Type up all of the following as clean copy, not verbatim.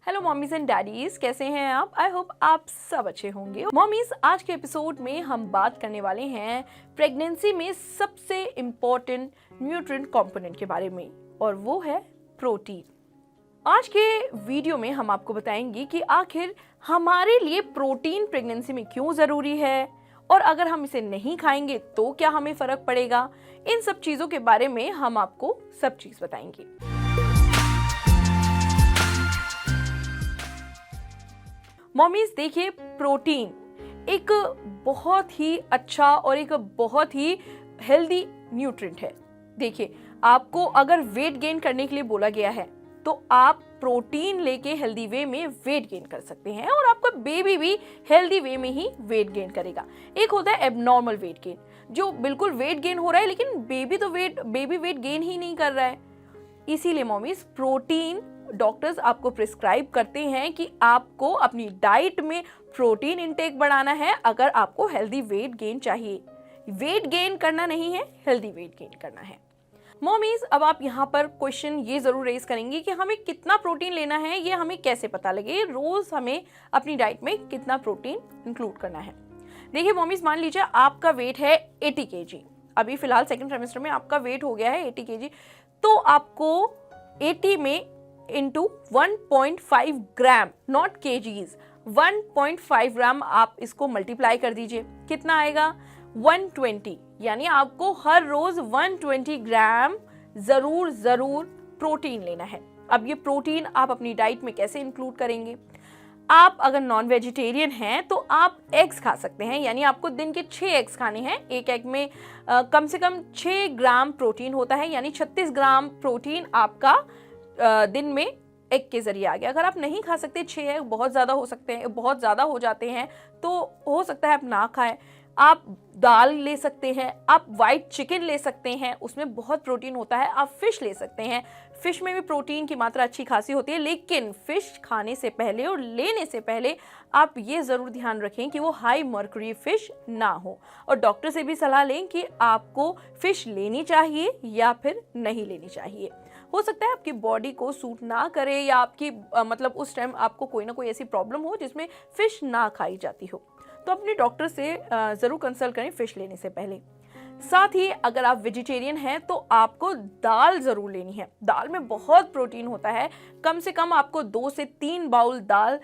Hello mommies and daddies, कैसे हैं आप? आई होप आप सब अच्छे होंगे। मॉमीज, आज के एपिसोड में हम बात करने वाले हैं प्रेगनेंसी में सबसे इम्पोर्टेंट न्यूट्रिएंट कंपोनेंट के बारे में, और वो है प्रोटीन। आज के वीडियो में हम आपको बताएंगे कि आखिर हमारे लिए प्रोटीन प्रेगनेंसी में क्यों ज़रूरी है, और अगर हम इसे नहीं खाएंगे तो क्या हमें फ़र्क पड़ेगा। इन सब चीज़ों के बारे में हम आपको सब चीज़ बताएंगे। मॉमीज देखिए, प्रोटीन एक बहुत ही अच्छा और एक बहुत ही हेल्दी न्यूट्रिएंट है। देखिए, आपको अगर वेट गेन करने के लिए बोला गया है तो आप प्रोटीन लेके हेल्दी वे में वेट गेन कर सकते हैं, और आपका बेबी भी हेल्दी वे में ही वेट गेन करेगा। एक होता है एबनॉर्मल वेट गेन, जो बिल्कुल वेट गेन हो रहा है लेकिन बेबी वेट गेन ही नहीं कर रहा है। इसीलिए मॉमीज, प्रोटीन डॉक्टर्स आपको प्रिस्क्राइब करते हैं कि आपको अपनी डाइट में प्रोटीन इंटेक बढ़ाना है अगर आपको हेल्दी वेट गेन चाहिए। वेट गेन करना नहीं है, हेल्दी वेट गेन करना है। मॉमीज, अब आप यहाँ पर क्वेश्चन ये जरूर रेज करेंगे कि हमें कितना प्रोटीन लेना है, ये हमें कैसे पता लगे, रोज हमें अपनी डाइट में कितना प्रोटीन इंक्लूड करना है। देखिए मॉमीज, मान लीजिए आपका वेट है 80 kg, अभी फिलहाल सेकेंड ट्राइमेस्टर में आपका वेट हो गया है 80 kg, तो आपको 80 में इंटू 1.5 ग्राम, नॉट केजीज, 1.5 ग्राम आप इसको मल्टीप्लाई कर दीजिए। कितना आएगा? 120। यानी आपको हर रोज 120 ग्राम जरूर प्रोटीन लेना है। अब ये प्रोटीन आप अपनी डाइट में कैसे इंक्लूड करेंगे? आप अगर नॉन वेजिटेरियन हैं तो आप एग्स खा सकते हैं, यानी आपको दिन के 6 एग्स खाने हैं। एक एग में कम से कम 6 ग्राम प्रोटीन होता है, यानी 36 ग्राम प्रोटीन आपका दिन में एग के जरिए आ गया। अगर आप नहीं खा सकते, 6 एग बहुत ज़्यादा हो जाते हैं, तो हो सकता है आप ना खाएं। आप दाल ले सकते हैं, आप वाइट चिकन ले सकते हैं, उसमें बहुत प्रोटीन होता है। आप फिश ले सकते हैं, फिश में भी प्रोटीन की मात्रा अच्छी खासी होती है, लेकिन फिश खाने से पहले और लेने से पहले आप ये ज़रूर ध्यान रखें कि वो हाई मर्क्यूरी फिश ना हो, और डॉक्टर से भी सलाह लें कि आपको फिश लेनी चाहिए या फिर नहीं लेनी चाहिए। हो सकता है आपकी बॉडी को सूट ना करे, या आपकी मतलब उस टाइम आपको कोई ना कोई ऐसी प्रॉब्लम हो जिसमें फिश ना खाई जाती हो, तो अपने डॉक्टर से ज़रूर कंसल्ट करें फिश लेने से पहले। साथ ही अगर आप वेजिटेरियन हैं तो आपको दाल ज़रूर लेनी है। दाल में बहुत प्रोटीन होता है, कम से कम आपको 2 से 3 बाउल दाल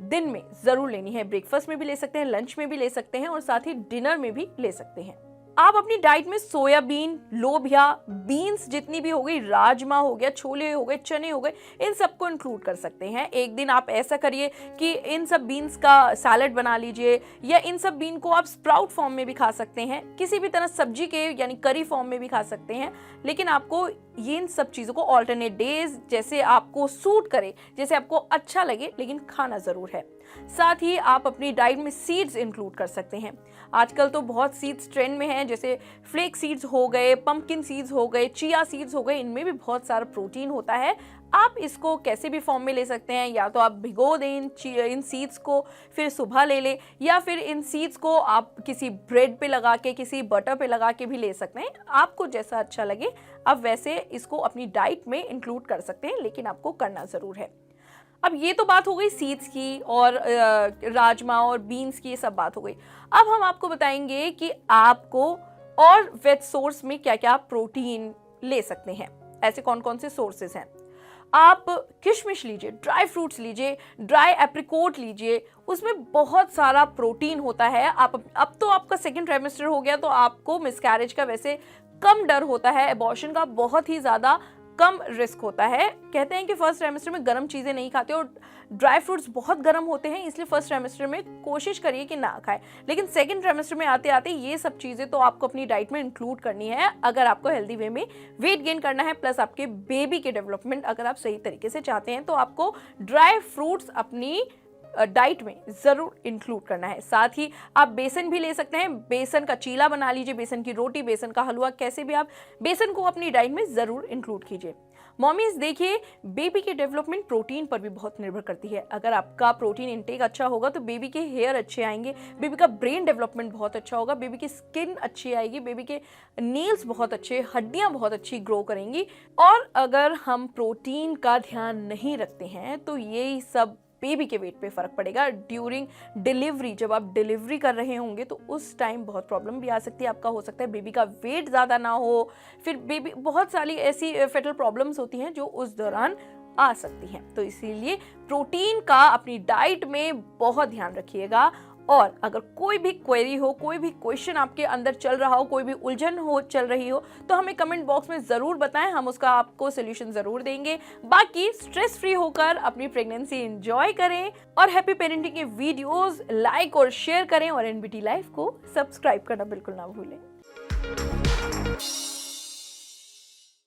दिन में ज़रूर लेनी है। ब्रेकफास्ट में भी ले सकते हैं, लंच में भी ले सकते हैं, और साथ ही डिनर में भी ले सकते हैं। आप अपनी डाइट में सोयाबीन, लोबिया, बीन्स जितनी भी हो गई, राजमा हो गया, छोले हो गए, चने हो गए, इन सबको इंक्लूड कर सकते हैं। एक दिन आप ऐसा करिए कि इन सब बीन्स का सैलेड बना लीजिए, या इन सब बीन को आप स्प्राउट फॉर्म में भी खा सकते हैं, किसी भी तरह सब्जी के यानी करी फॉर्म में भी खा सकते हैं। लेकिन आपको ये इन सब चीज़ों को ऑल्टरनेट डेज, जैसे आपको सूट करे, जैसे आपको अच्छा लगे, लेकिन खाना ज़रूर है। साथ ही आप अपनी डाइट में सीड्स इंक्लूड कर सकते हैं। आजकल तो बहुत सीड्स ट्रेंड में हैं, जैसे फ्लेक सीड्स हो गए, पंपकिन सीड्स हो गए, चिया सीड्स हो गए, इनमें भी बहुत सारा प्रोटीन होता है। आप इसको कैसे भी फॉर्म में ले सकते हैं, या तो आप भिगो दें इन सीड्स को, फिर सुबह ले लें, या फिर इन सीड्स को आप किसी ब्रेड पे लगा के, किसी बटर पे लगा के भी ले सकते हैं। आपको जैसा अच्छा लगे आप वैसे इसको अपनी डाइट में इंक्लूड कर सकते हैं, लेकिन आपको करना ज़रूर है। अब ये तो बात हो गई सीड्स की और राजमा और बीन्स की, ये सब बात हो गई। अब हम आपको बताएंगे कि आपको और वेज सोर्स में क्या क्या प्रोटीन ले सकते हैं। ऐसे कौन कौन से सोर्सेज हैं? आप किशमिश लीजिए, ड्राई फ्रूट्स लीजिए, ड्राई एप्रिकोट लीजिए, उसमें बहुत सारा प्रोटीन होता है। अब तो आपका सेकेंड ट्राइमेस्टर हो गया, तो आपको मिसकैरेज का वैसे कम डर होता है, एबॉर्शन का बहुत ही ज़्यादा कम रिस्क होता है। कहते हैं कि फर्स्ट ट्राइमेस्टर में गर्म चीज़ें नहीं खाते, और ड्राई फ्रूट्स बहुत गर्म होते हैं, इसलिए फर्स्ट ट्राइमेस्टर में कोशिश करिए कि ना खाएं। लेकिन सेकंड ट्राइमेस्टर में आते आते ये सब चीज़ें तो आपको अपनी डाइट में इंक्लूड करनी है, अगर आपको हेल्दी वे में वेट गेन करना है, प्लस आपके बेबी के डेवलपमेंट अगर आप सही तरीके से चाहते हैं, तो आपको ड्राई फ्रूट्स अपनी डाइट में ज़रूर इंक्लूड करना है। साथ ही आप बेसन भी ले सकते हैं, बेसन का चीला बना लीजिए, बेसन की रोटी, बेसन का हलवा, कैसे भी आप बेसन को अपनी डाइट में ज़रूर इंक्लूड कीजिए। मॉमीज देखिए, बेबी के डेवलपमेंट प्रोटीन पर भी बहुत निर्भर करती है। अगर आपका प्रोटीन इंटेक अच्छा होगा तो बेबी के हेयर अच्छे आएंगे, बेबी का ब्रेन डेवलपमेंट बहुत अच्छा होगा, बेबी की स्किन अच्छी आएगी, बेबी के नेल्स बहुत अच्छे, हड्डियां बहुत अच्छी ग्रो करेंगी। और अगर हम प्रोटीन का ध्यान नहीं रखते हैं तो ये सब बेबी के वेट पे फर्क पड़ेगा। ड्यूरिंग डिलीवरी, जब आप डिलीवरी कर रहे होंगे तो उस टाइम बहुत प्रॉब्लम भी आ सकती है। आपका हो सकता है बेबी का वेट ज़्यादा ना हो, फिर बेबी, बहुत सारी ऐसी फेटल प्रॉब्लम्स होती हैं जो उस दौरान आ सकती हैं। तो इसीलिए प्रोटीन का अपनी डाइट में बहुत ध्यान रखिएगा। और अगर कोई भी क्वेरी हो, कोई भी क्वेश्चन आपके अंदर चल रहा हो, कोई भी उलझन हो चल रही हो, तो हमें कमेंट बॉक्स में ज़रूर बताएं, हम उसका आपको सोल्यूशन ज़रूर देंगे। बाकी स्ट्रेस फ्री होकर अपनी प्रेगनेंसी एंजॉय करें और हैप्पी पेरेंटिंग के वीडियोस लाइक और शेयर करें और एनबीटी लाइफ को सब्सक्राइब करना बिल्कुल ना भूलें।